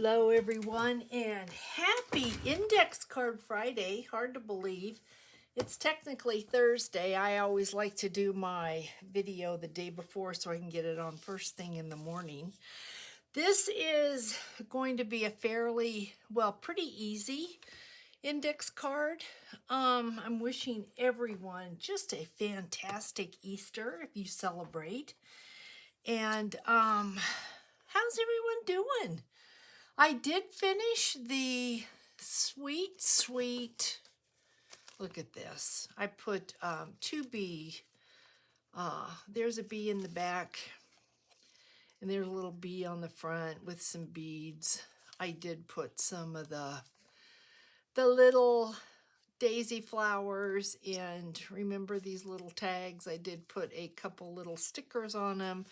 Hello, everyone, and happy Index Card Friday. Hard to believe. It's technically Thursday. I always like to do my video the day before so I can get it on first thing in the morning. This is going to be a fairly, pretty easy index card. I'm wishing everyone just a fantastic Easter if you celebrate. And how's everyone doing? I did finish the sweet, look at this. I put 2B. There's a bee in the back, and there's a little bee on the front with some beads. I did put some of the little daisy flowers, and remember these little tags? I did put a couple little stickers on them.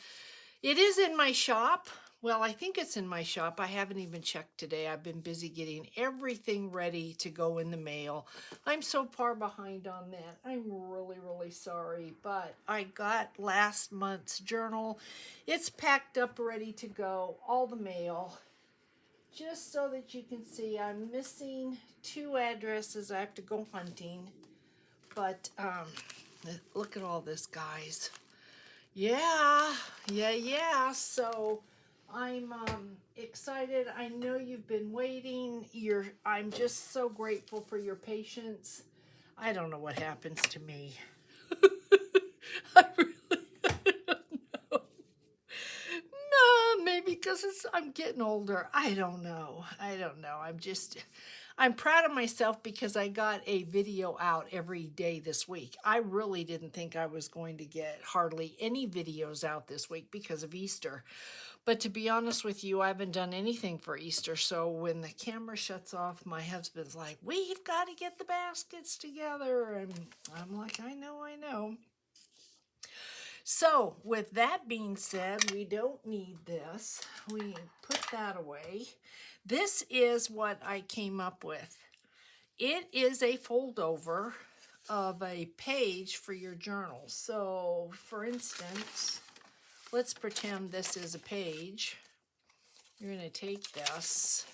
It is in my shop. Well, I think it's in my shop. I haven't even checked today. I've been busy getting everything ready to go in the mail. I'm so far behind on that. I'm really sorry, but I got last month's journal. It's packed up, ready to go, all the mail. Just so that you can see, I'm missing 2 addresses. I have to go hunting. But look at all this, guys. Yeah. So I'm excited. I know you've been waiting. I'm just so grateful for your patience. I don't know what happens to me. I really don't know. No, maybe because I'm getting older. I don't know. I'm proud of myself because I got a video out every day this week. I really didn't think I was going to get hardly any videos out this week because of Easter. But to be honest with you, I haven't done anything for Easter. So when the camera shuts off, my husband's like, we've got to get the baskets together. And I'm like, I know. So with that being said, we don't need this. We put that away. This is what I came up with. It is a foldover of a page for your journal. So for instance, let's pretend this is a page. You're going to take this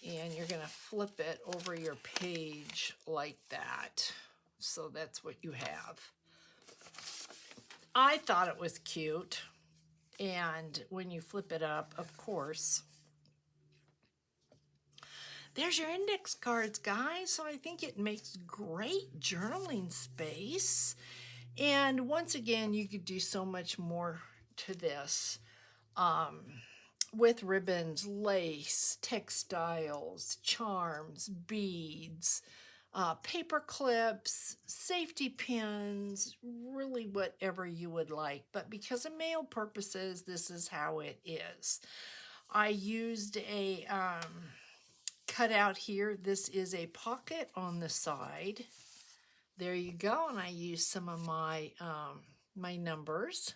and you're going to flip it over your page like that. So that's what you have. I thought it was cute. And when you flip it up, of course, there's your index cards, guys. So I think it makes great journaling space. And once again, you could do so much more to this with ribbons, lace, textiles, charms, beads, paper clips, safety pins, really whatever you would like. But because of mail purposes, this is how it is. I used a cutout here. This is a pocket on the side. There you go. And I used some of my my numbers.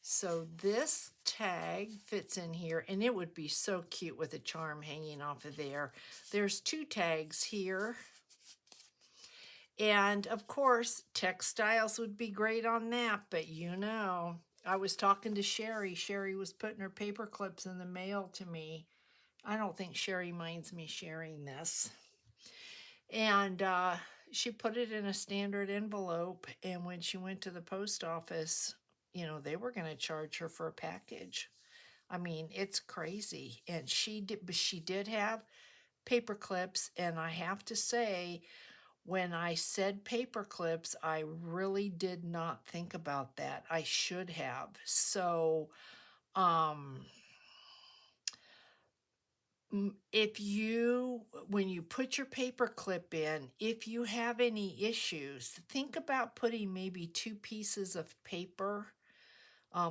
So this tag fits in here, and it would be so cute with a charm hanging off of there. There's 2 tags here. And of course, textiles would be great on that, but you know, I was talking to Sherry. Sherry was putting her paper clips in the mail to me. I don't think Sherry minds me sharing this. And she put it in a standard envelope, and when she went to the post office, you know, they were going to charge her for a package. I mean, it's crazy. And she did have paper clips, and I have to say, when I said paper clips, I really did not think about that. I should have. So, when you put your paper clip in, if you have any issues, think about putting maybe 2 pieces of paper,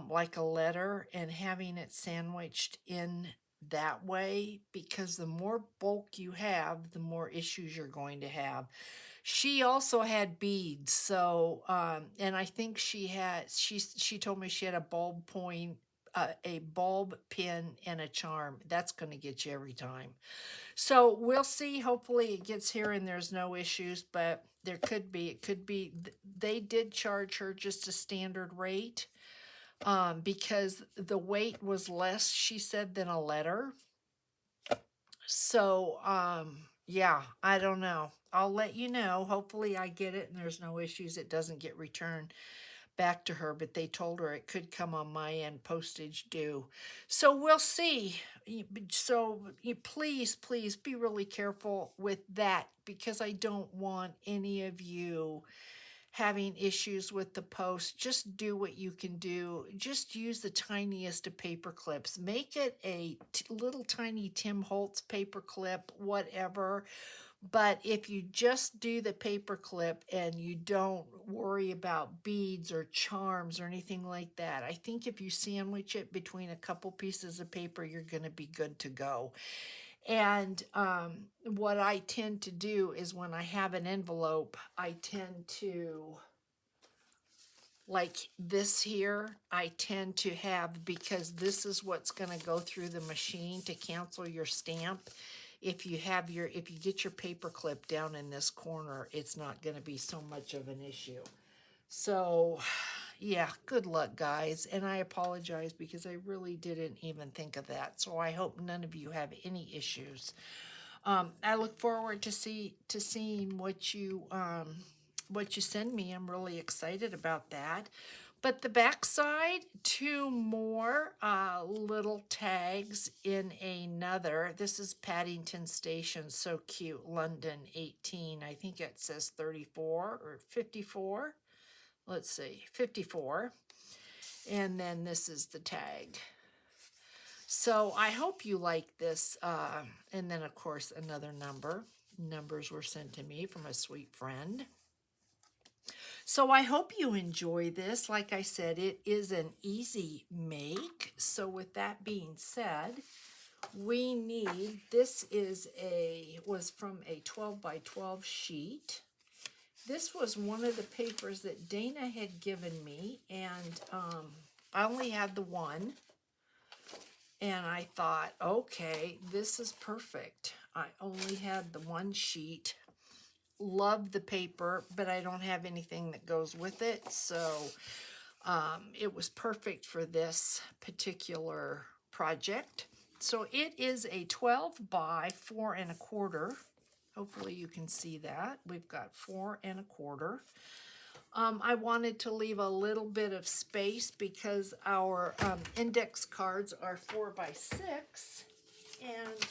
like a letter, and having it sandwiched in that way, because the more bulk you have, the more issues you're going to have. She also had beads, so and I think she told me she had a bulb pin and a charm. That's going to get you every time. So we'll see. Hopefully it gets here and there's no issues, but it could be. They did charge her just a standard rate. because the weight was less, she said, than a letter. So, yeah, I don't know. I'll let you know. Hopefully I get it and there's no issues. It doesn't get returned back to her, but they told her it could come on my end, postage due. So we'll see. So please, please be really careful with that, because I don't want any of you having issues with the post. Just do what you can do. Just use the tiniest of paper clips. Make it a little tiny Tim Holtz paper clip, whatever. But if you just do the paper clip and you don't worry about beads or charms or anything like that, I think if you sandwich it between a couple pieces of paper, you're going to be good to go. And what I tend to do is when I have an envelope, I tend to, like this here, I tend to have, because this is what's going to go through the machine to cancel your stamp. If you get your paper clip down in this corner, it's not going to be so much of an issue. So, yeah, good luck, guys. And I apologize because I really didn't even think of that. So I hope none of you have any issues. I look forward to seeing what you send me. I'm really excited about that. But the backside, 2 more little tags in another. This is Paddington Station, so cute. London 18. I think it says 34 or 54. Let's see, 54. And then this is the tag. So I hope you like this. And then, of course, another number. Numbers were sent to me from a sweet friend. So I hope you enjoy this. Like I said, it is an easy make. So with that being said, we need, this was from a 12 by 12 sheet. This was one of the papers that Dana had given me, and I only had the one. And I thought, okay, this is perfect. I only had the one sheet. Love the paper, but I don't have anything that goes with it. So it was perfect for this particular project. So it is a 12 by 4 1/4. Hopefully you can see that. We've got 4 1/4. I wanted to leave a little bit of space because our index cards are 4 by 6, and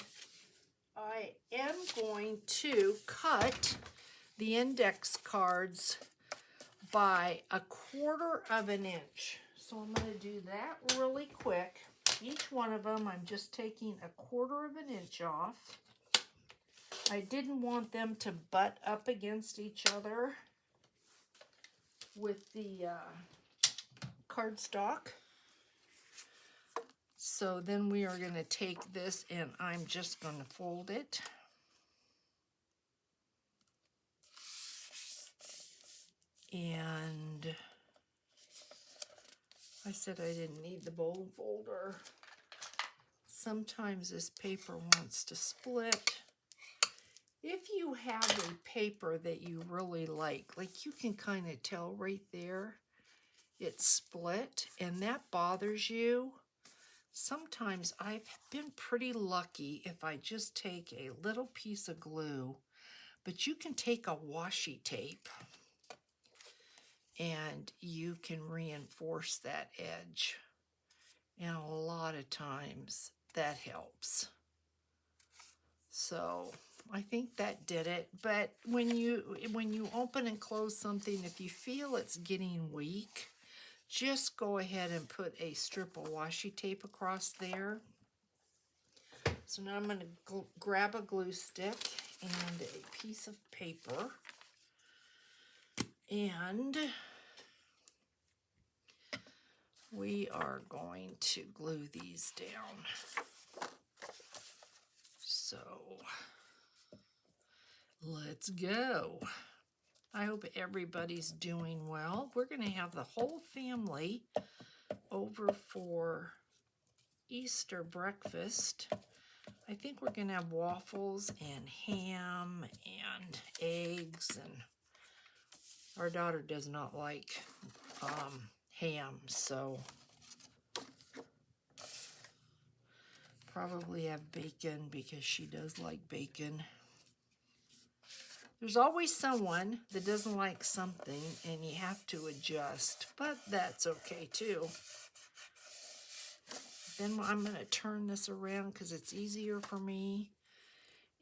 I am going to cut the index cards by 1/4 of an inch. So I'm going to do that really quick. Each one of them, I'm just taking 1/4 of an inch off. I didn't want them to butt up against each other with the cardstock. So then we are going to take this and I'm just going to fold it. And I said I didn't need the bone folder. Sometimes this paper wants to split. If you have a paper that you really like you can kind of tell right there, it's split, and that bothers you. Sometimes I've been pretty lucky if I just take a little piece of glue, but you can take a washi tape and you can reinforce that edge. And a lot of times that helps. So I think that did it. But when you open and close something, if you feel it's getting weak, just go ahead and put a strip of washi tape across there. So now I'm going to grab a glue stick and a piece of paper, and we are going to glue these down. So let's go. I hope everybody's doing well. We're going to have the whole family over for Easter breakfast. I think we're going to have waffles and ham and eggs, and our daughter does not like ham, so probably have bacon because she does like bacon. There's always someone that doesn't like something and you have to adjust, but that's okay too. Then I'm going to turn this around because it's easier for me.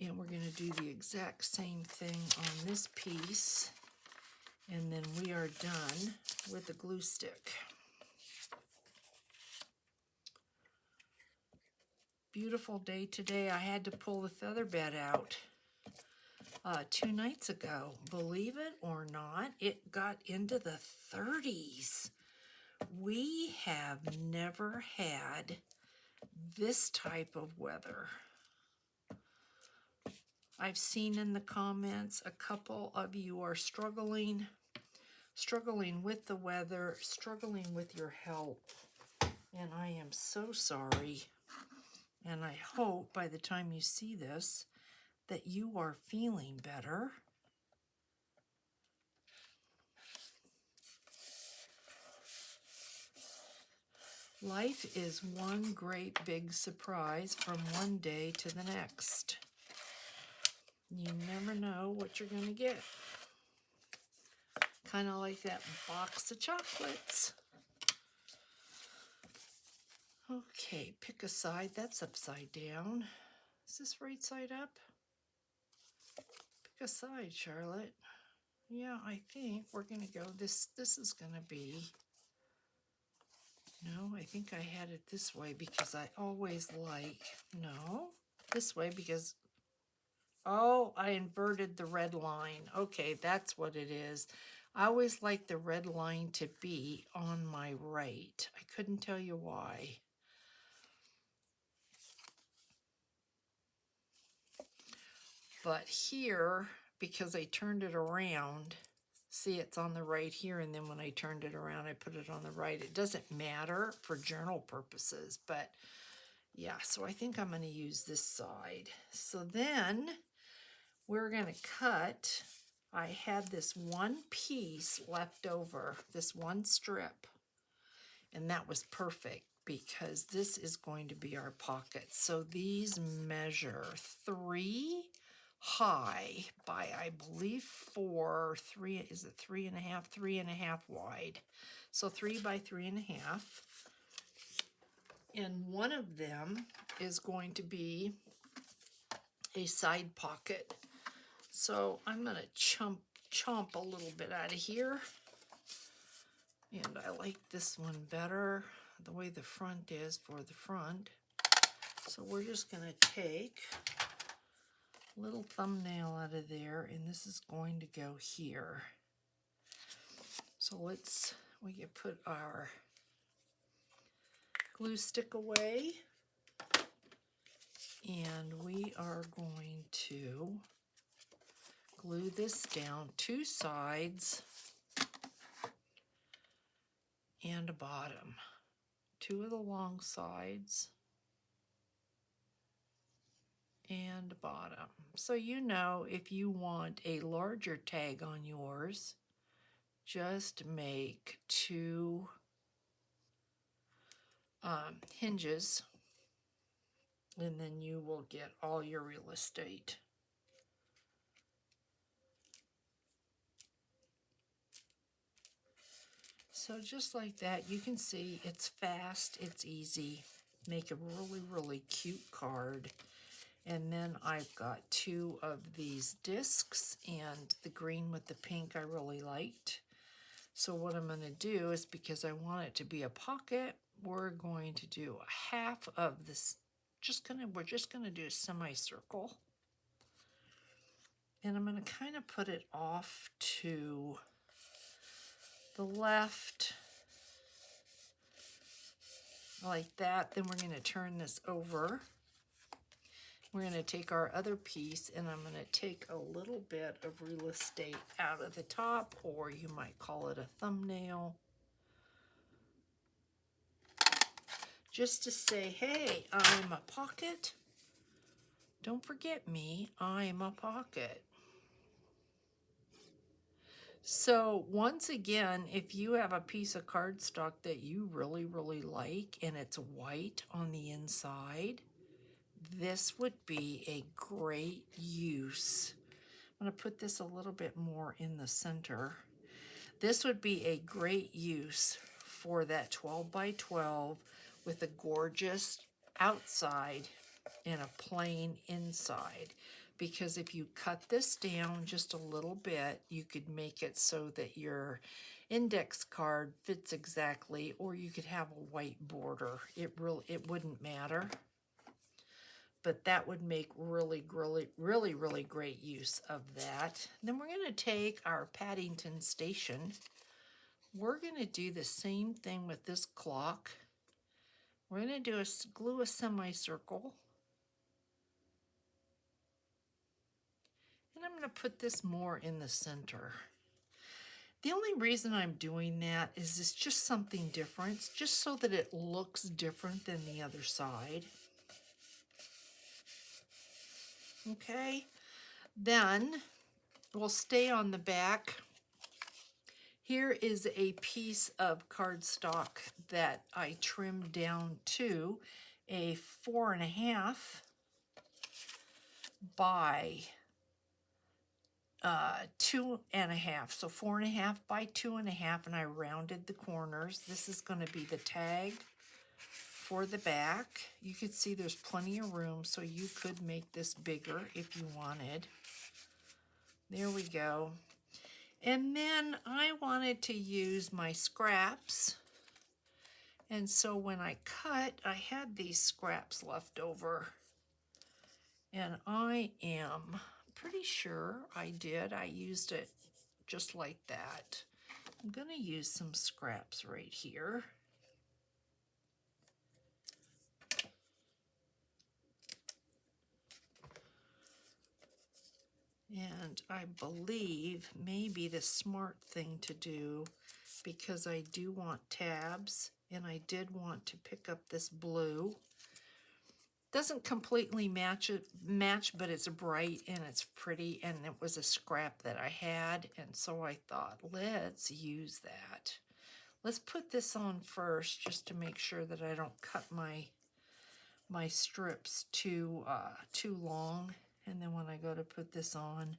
And we're going to do the exact same thing on this piece. And then we are done with the glue stick. Beautiful day today. I had to pull the feather bed out 2 nights ago. Believe it or not, it got into the 30s. We have never had this type of weather. I've seen in the comments a couple of you are struggling with the weather, struggling with your health, and I am so sorry. And I hope by the time you see this that you are feeling better. Life is one great big surprise from one day to the next. You never know what you're going to get. Kind of like that box of chocolates. Okay, pick a side. That's upside down. Is this right side up? Pick a side, Charlotte. Yeah, I think we're going to go. This is going to be... No, I think I had it this way because I always like... No, this way because... Oh, I inverted the red line. Okay, that's what it is. I always like the red line to be on my right. I couldn't tell you why. But here, because I turned it around, see, it's on the right here, and then when I turned it around, I put it on the right. It doesn't matter for journal purposes, but yeah, so I think I'm going to use this side. So then we're going to cut. I had this one piece left over, this one strip, and that was perfect because this is going to be our pocket. So these measure 3 high by, I believe, 4, 3, is it 3.5, 3.5 wide. So 3 by 3.5. And one of them is going to be a side pocket. So I'm going to chomp a little bit out of here. And I like this one better, the way the front is for the front. So we're just going to take a little thumbnail out of there, and this is going to go here. So we can put our glue stick away, and we are going to glue this down 2 sides and a bottom. 2 of the long sides and bottom. So you know, if you want a larger tag on yours, just make 2 hinges, and then you will get all your real estate. So just like that, you can see it's fast, it's easy. Make a really, really cute card. And then I've got 2 of these discs, and the green with the pink I really liked. So what I'm going to do is, because I want it to be a pocket, we're going to do half of this. We're just going to do a semicircle. And I'm going to kind of put it off to the left like that. Then we're going to turn this over. We're going to take our other piece, and I'm going to take a little bit of real estate out of the top, or you might call it a thumbnail, just to say, hey, I'm a pocket. Don't forget me, I'm a pocket. So once again, if you have a piece of cardstock that you really, really like, and it's white on the inside, this would be a great use. I'm going to put this a little bit more in the center. This would be a great use for that 12 by 12 with a gorgeous outside and a plain inside. Because if you cut this down just a little bit, you could make it so that your index card fits exactly, or you could have a white border. It wouldn't matter. But that would make really great use of that. Then we're going to take our Paddington Station. We're going to do the same thing with this clock. We're going to glue a semicircle. And I'm going to put this more in the center. The only reason I'm doing that is it's just something different, just so that it looks different than the other side. Okay, then we'll stay on the back. Here is a piece of cardstock that I trimmed down to a 4.5 by 2.5. So 4.5 by 2.5, and I rounded the corners. This is going to be the tag for the back. You could see there's plenty of room, so you could make this bigger if you wanted. There we go. And then I wanted to use my scraps. And so when I cut, I had these scraps left over. And I am pretty sure I did. I used it just like that. I'm going to use some scraps right here. And I believe maybe the smart thing to do, because I do want tabs and I did want to pick up this blue. Doesn't completely match, but it's bright and it's pretty, and it was a scrap that I had, and so I thought, let's use that. Let's put this on first just to make sure that I don't cut my strips too long. And then when I go to put this on,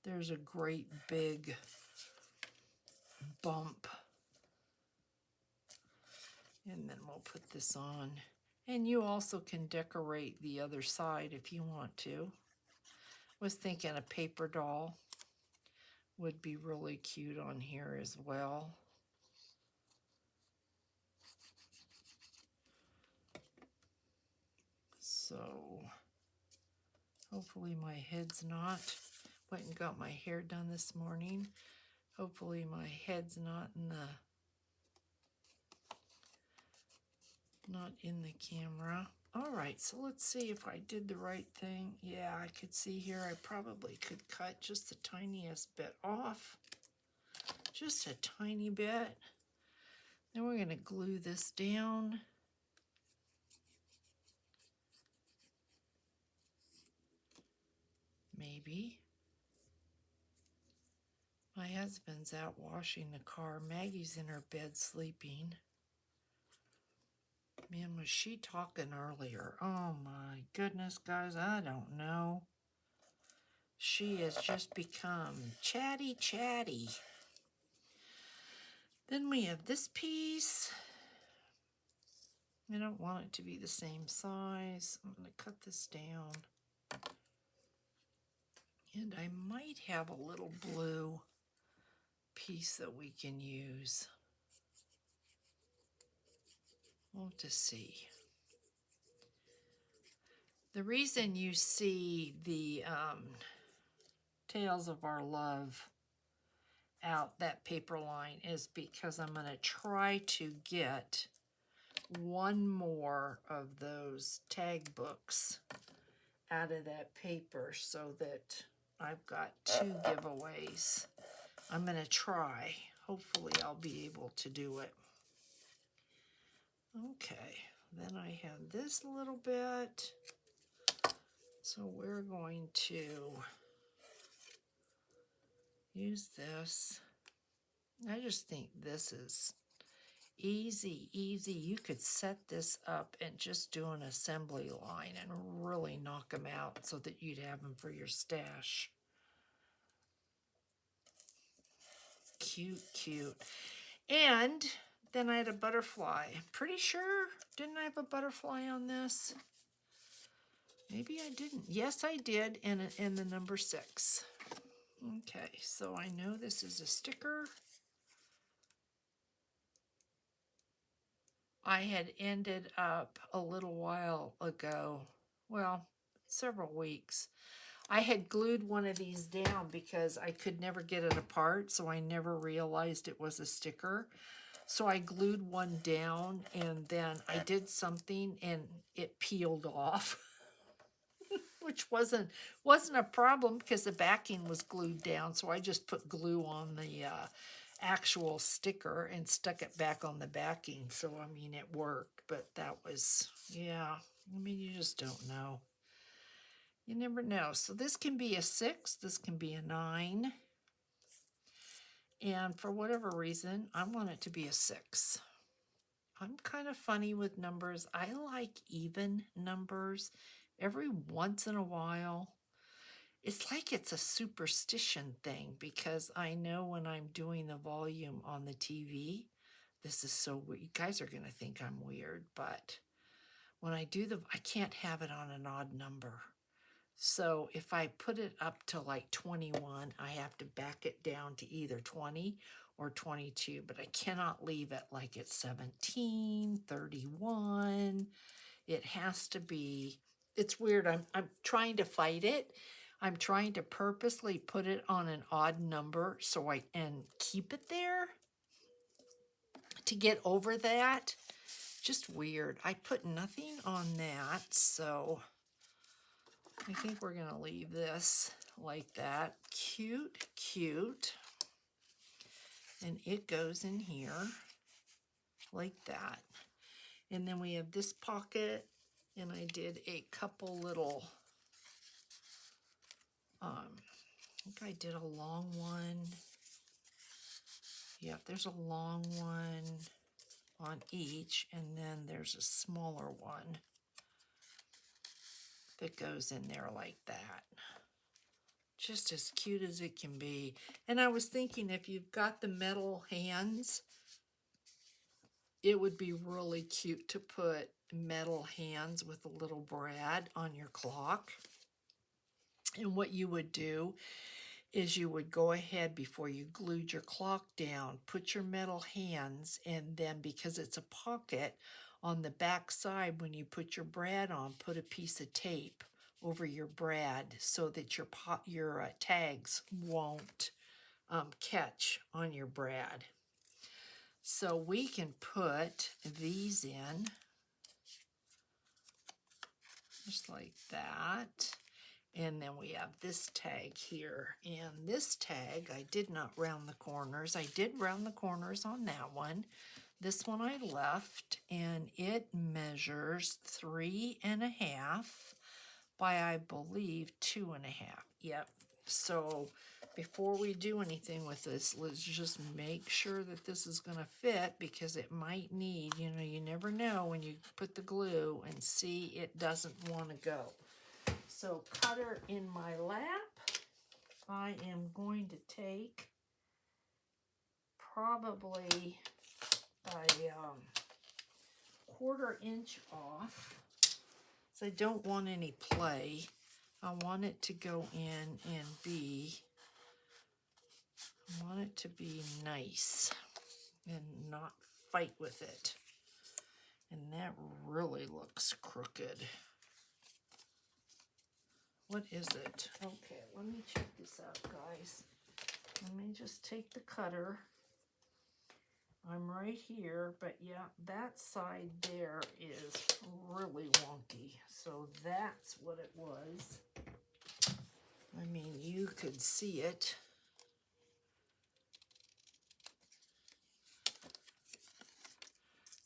there's a great big bump. And then we'll put this on. And you also can decorate the other side if you want to. Was thinking a paper doll would be really cute on here as well. So hopefully my head's not, went and got my hair done this morning. Hopefully my head's not in the camera. All right, so let's see if I did the right thing. Yeah, I could see here I probably could cut just the tiniest bit off. Just a tiny bit. Then we're going to glue this down. Maybe. My husband's out washing the car. Maggie's in her bed sleeping. Man, was she talking earlier? Oh my goodness, guys, I don't know. She has just become chatty. Then we have this piece. I don't want it to be the same size. I'm going to cut this down. And I might have a little blue piece that we can use. We'll have to see. The reason you see the Tales of Our Love out, that paper line, is because I'm going to try to get one more of those tag books out of that paper so that I've got 2 giveaways. I'm going to try. Hopefully I'll be able to do it. Okay, then I have this little bit. So we're going to use this. I just think this is Easy, easy. You could set this up and just do an assembly line and really knock them out so that you'd have them for your stash. Cute, cute. And then I had a butterfly. Pretty sure, didn't I have a butterfly on this? Maybe I didn't. Yes, I did, and the number 6. Okay, so I know this is a sticker. I had ended up a little while ago, well, several weeks. I had glued one of these down because I could never get it apart, so I never realized it was a sticker. So I glued one down, and then I did something and it peeled off. Which wasn't a problem because the backing was glued down, so I just put glue on the actual sticker and stuck it back on the backing. So I mean, it worked, but that was, yeah, I mean, you just don't know. You never know. So this can be a 6, this can be a 9, and for whatever reason I want it to be a 6. I'm kind of funny with numbers. I like even numbers. Every once in a while, it's like it's a superstition thing, because I know when I'm doing the volume on the TV, this is so weird. You guys are going to think I'm weird, but when I do I can't have it on an odd number. So if I put it up to like 21, I have to back it down to either 20 or 22, but I cannot leave it like it's 17, 31. It has to be, it's weird. I'm trying to fight it. I'm trying to purposely put it on an odd number and keep it there to get over that. Just weird. I put nothing on that, so I think we're going to leave this like that. Cute, cute. And it goes in here like that. And then we have this pocket, and I did a couple little, I think I did a long one. Yep, there's a long one on each, and then there's a smaller one that goes in there like that. Just as cute as it can be. And I was thinking, if you've got the metal hands, it would be really cute to put metal hands with a little brad on your clock. And what you would do is you would go ahead, before you glued your clock down, put your metal hands, and then, because it's a pocket, on the back side when you put your brad on, put a piece of tape over your brad so that your tags won't catch on your brad. So we can put these in just like that. And then we have this tag here. And this tag, I did not round the corners. I did round the corners on that one. This one I left, and it measures 3.5 by, I believe, 2.5. Yep. So before we do anything with this, let's just make sure that this is going to fit, because it might need, you never know when you put the glue and see it doesn't want to go. So cutter in my lap, I am going to take probably a 1/4 inch off. So I don't want any play. I want it to go in and I want it to be nice and not fight with it. And that really looks crooked. What is it? Okay, let me check this out, guys. Let me just take the cutter. I'm right here, but yeah, that side there is really wonky. So that's what it was. I mean, you could see it.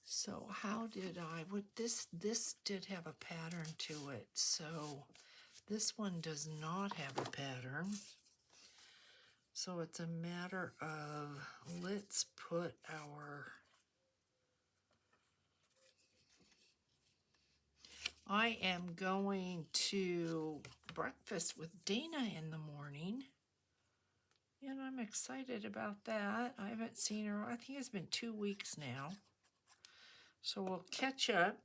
So how did this did have a pattern to it. So this one does not have a pattern. So it's a matter of, let's put our I am going to breakfast with Dana in the morning. And I'm excited about that. I haven't seen her, I think it's been 2 weeks now. So we'll catch up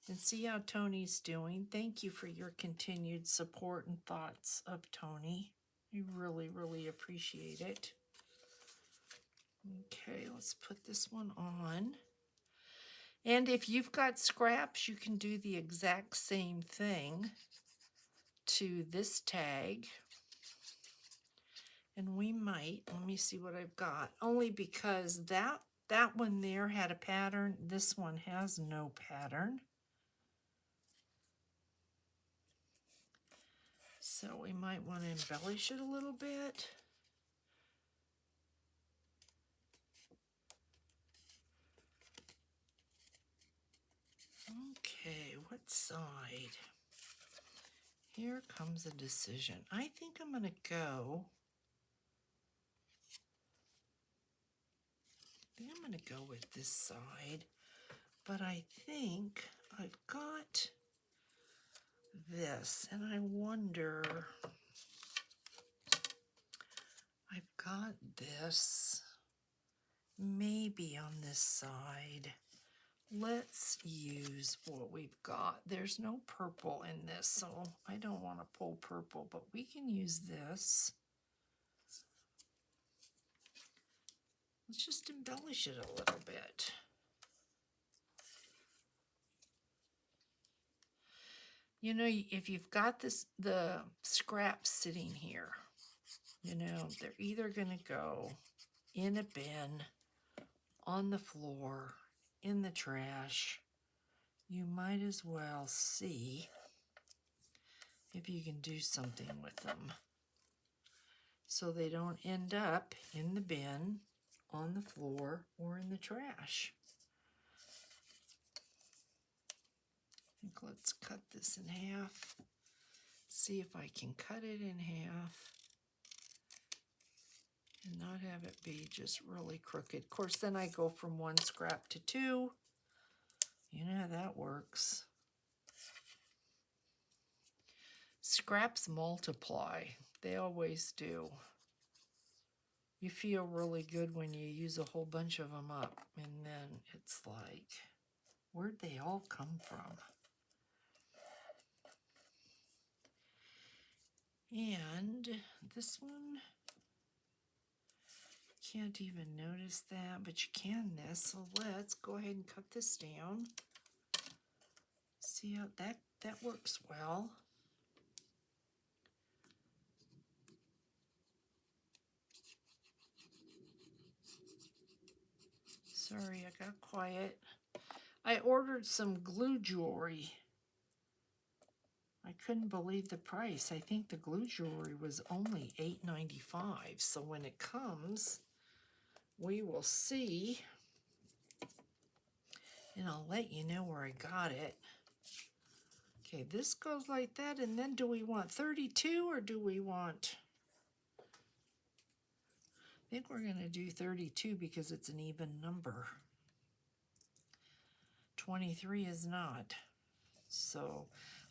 and see how Tony's doing. Thank you for your continued support and thoughts of Tony. I really, really appreciate it. Okay, let's put this one on. And if you've got scraps, you can do the exact same thing to this tag. And we might, let me see what I've got. Only because that one there had a pattern. This one has no pattern. So we might want to embellish it a little bit. Okay, what side? Here comes a decision. I think I'm going to go. I think I'm going to go with this side. But I think I've got this, and I wonder, I've got this maybe on this side. Let's use what we've got. There's no purple in this, so I don't want to pull purple, but we can use this. Let's just embellish it a little bit. You know, if you've got the scraps sitting here, you know, they're either going to go in a bin, on the floor, in the trash. You might as well see if you can do something with them so they don't end up in the bin, on the floor, or in the trash. I think let's cut this in half. See if I can cut it in half and not have it be just really crooked. Of course, then I go from 1 scrap to 2. You know how that works. Scraps multiply. They always do. You feel really good when you use a whole bunch of them up, and then it's like, where'd they all come from? And this one, can't even notice that, but you can this. So let's go ahead and cut this down. See how that works well. Sorry, I got quiet. I ordered some glue jewelry. I couldn't believe the price. I think the glue jewelry was only $8.95. So when it comes, we will see. And I'll let you know where I got it. Okay, this goes like that. And then do we want 32 or do we want... I think we're going to do 32 because it's an even number. 23 is not. So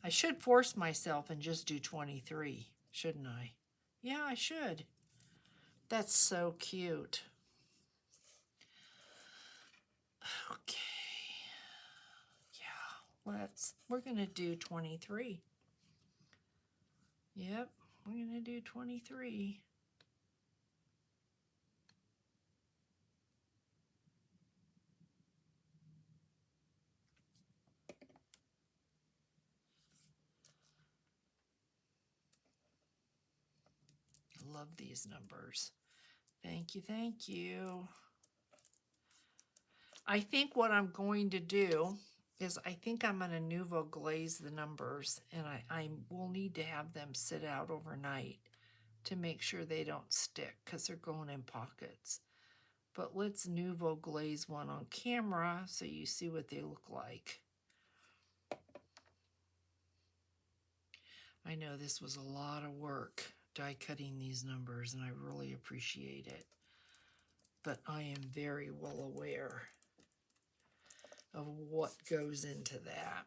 I should force myself and just do 23, shouldn't I? Yeah, I should. That's so cute. Okay. Yeah, we're going to do 23. Yep, we're going to do 23. Love these numbers. Thank you, thank you. I think what I'm going to do is I think I'm going to Nouveau glaze the numbers, and I will need to have them sit out overnight to make sure they don't stick because they're going in pockets. But let's Nouveau glaze one on camera so you see what they look like. I know this was a lot of work die cutting these numbers, and I really appreciate it. But I am very well aware of what goes into that.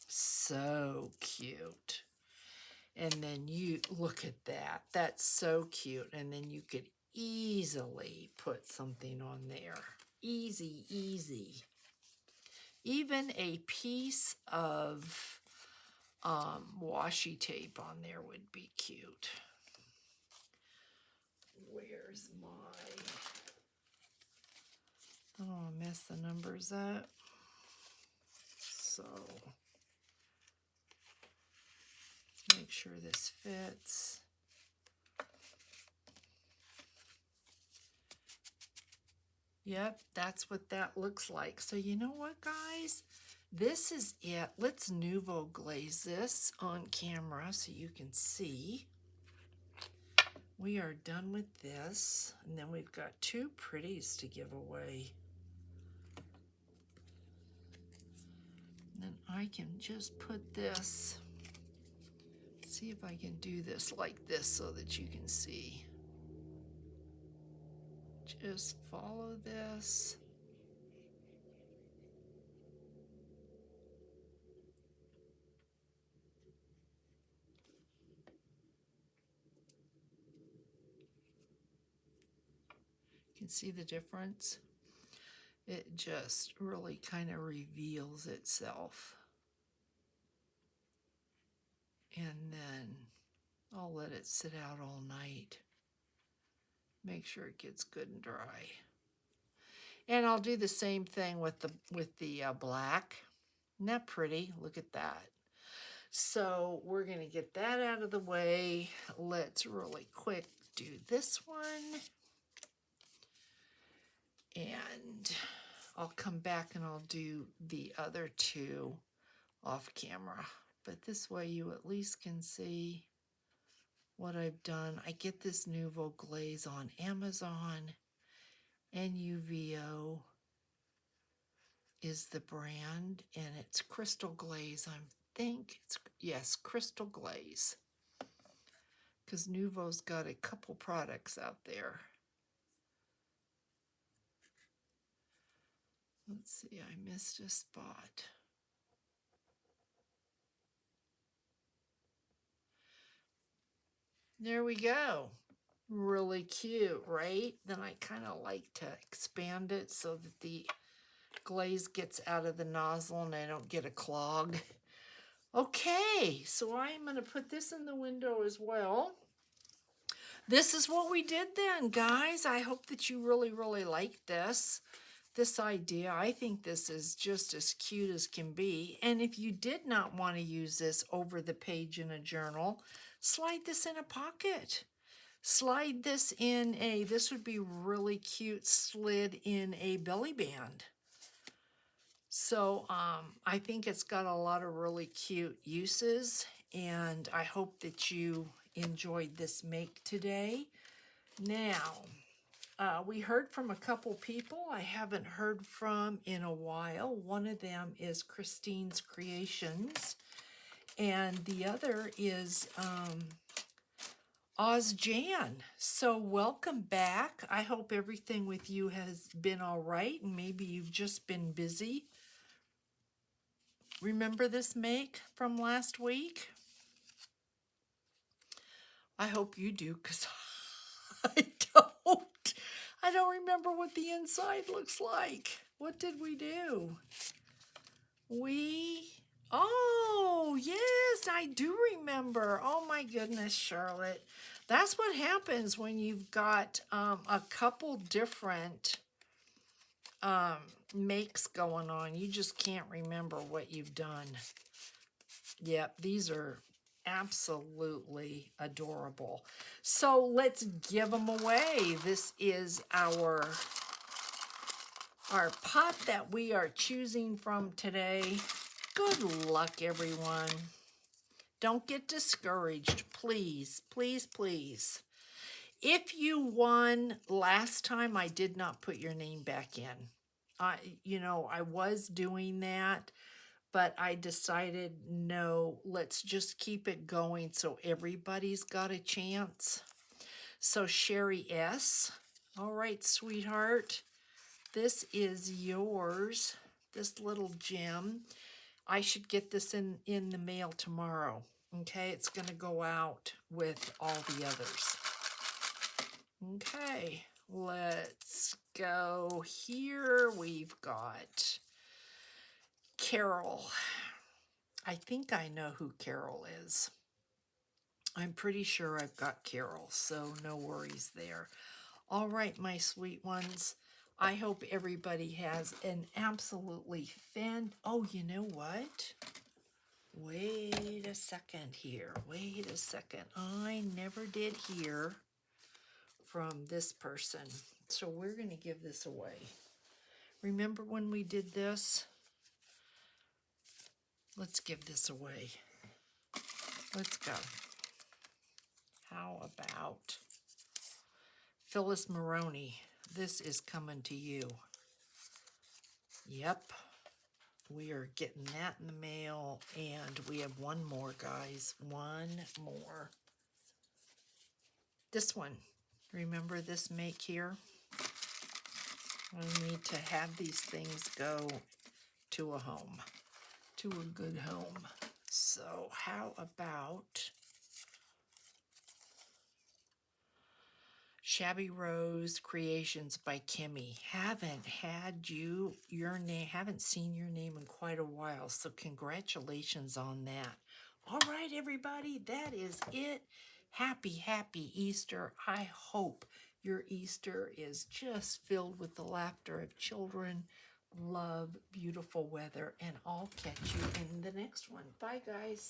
So cute. And then you look at that. That's so cute. And then you could easily put something on there. Easy, easy. Even a piece of washi tape on there would be cute. Where's my... I don't want to mess the numbers up. So, make sure this fits. Yep, that's what that looks like. So you know what, guys? This is it. Let's Nuvo glaze this on camera so you can see. We are done with this. And then we've got two pretties to give away. And I can just put this, see if I can do this like this so that you can see. Just follow this. You can see the difference. It just really kind of reveals itself. And then I'll let it sit out all night. Make sure it gets good and dry. And I'll do the same thing with the black. Isn't that pretty? Look at that. So we're going to get that out of the way. Let's really quick do this one. And I'll come back and I'll do the other two off camera. But this way you at least can see what I've done. I get this Nuvo glaze on Amazon, and UVO is the brand, and it's Crystal Glaze. I think it's, yes, Crystal Glaze. Because Nuvo's got a couple products out there. Let's see, I missed a spot. There we go. Really cute, right? Then I kind of like to expand it so that the glaze gets out of the nozzle and I don't get a clog. Okay, so I'm going to put this in the window as well. This is what we did then, guys. I hope that you really, really liked this idea. I think this is just as cute as can be. And if you did not want to use this over the page in a journal, slide this in a pocket. Slide this in this would be really cute slid in a belly band. So I think it's got a lot of really cute uses, and I hope that you enjoyed this make today. Now, we heard from a couple people I haven't heard from in a while. One of them is Christine's Creations, and the other is Ozjan. So welcome back. I hope everything with you has been all right, and maybe you've just been busy. Remember this make from last week? I hope you do, because I don't. I don't remember what the inside looks like. What did we do? Oh, yes, I do remember. Oh my goodness, Charlotte. That's what happens when you've got a couple different makes going on. You just can't remember what you've done. Yep, these are absolutely adorable. So let's give them away. This is our pot that we are choosing from today. Good luck, everyone. Don't get discouraged, please, please, please. If you won last time, I did not put your name back in. I was doing that, but I decided, no, let's just keep it going so everybody's got a chance. So Sherry S., all right, sweetheart, this is yours. this little gem. I should get this in the mail tomorrow. Okay, it's going to go out with all the others. Okay, let's go here. We've got Carol. I think I know who Carol is. I'm pretty sure I've got Carol, so no worries there. All right, my sweet ones. I hope everybody has an absolutely oh, you know what? Wait a second here. Wait a second. I never did hear from this person. So we're going to give this away. Remember when we did this? Let's give this away. Let's go. How about Phyllis Maroney? This is coming to you. Yep. We are getting that in the mail, and we have one more, guys. One more. This one. Remember this make here? I need to have these things go to a home, to a good home. So how about Shabby Rose Creations by Kimmy? Haven't had your name, haven't seen your name in quite a while, so congratulations on that. All right, everybody, that is it. Happy Easter. I hope your Easter is just filled with the laughter of children, love, beautiful weather, and I'll catch you in the next one. Bye, guys.